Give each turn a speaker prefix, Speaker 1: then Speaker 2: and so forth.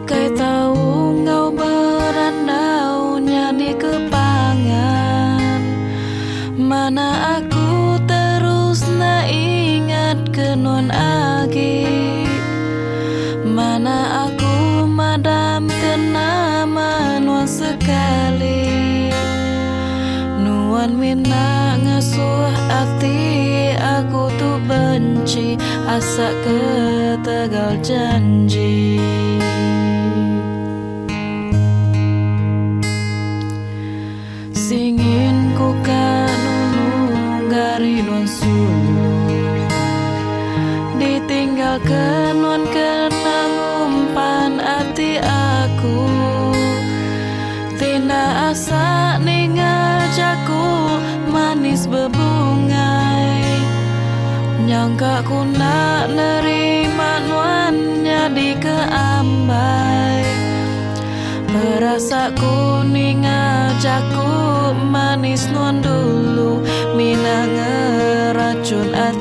Speaker 1: Kai tahu ngau berandaunya di kepangan. Mana aku terus na ingat ke non agi. Mana aku madam kena manuan sekali. Nuan mina ngesuh hati aku tuh benci asa ketegal janji. Singin ku kanunu gari nuan sulu ditinggal ke nuan kena ngumpan hati aku. Tina asa ningal jaku manis bebungai. Nyangka ku nak nerima nuannya di keambai. Perasaku ningal jaku manis nuan dulu mina ngeracun hati.